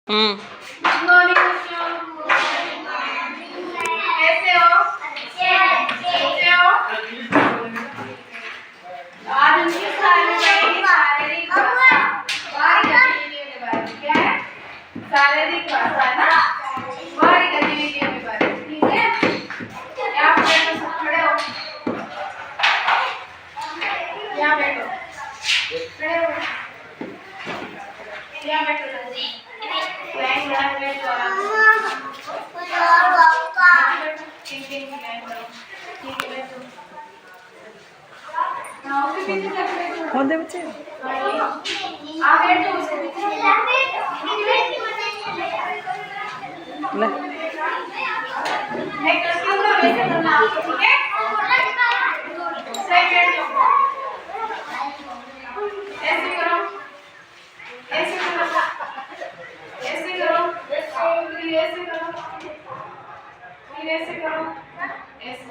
हम्म morning बच्चों, कैसे हो? कैसे हो? आज हम किस बारे में पढ़ेंगे? शारीरिक भाषा। बाहरी गतिविधियों के बारे में। क्या है? शारीरिक भाषा ना, बाहरी गतिविधियों के बारे में। ठीक है? यहाँ पे तो सब खड़े हो, यहाँ बैठो, खड़े हो, यहाँ बैठो, लाइन बना के बैठो आराम से। तीन तीन की लाइन करो, ठीक है बैठो। हाँ उसके पीछे तक बैठो। कौन दे बच्चे आप बैठो उसके पीछे। ले एक लड़की को वैसे करना आपको, ठीक है? सही बैठो, ऐसे करो, ऐसे करो, ऐसे करो, फिर ऐसे करो, फिर ऐसे करो, ऐसे।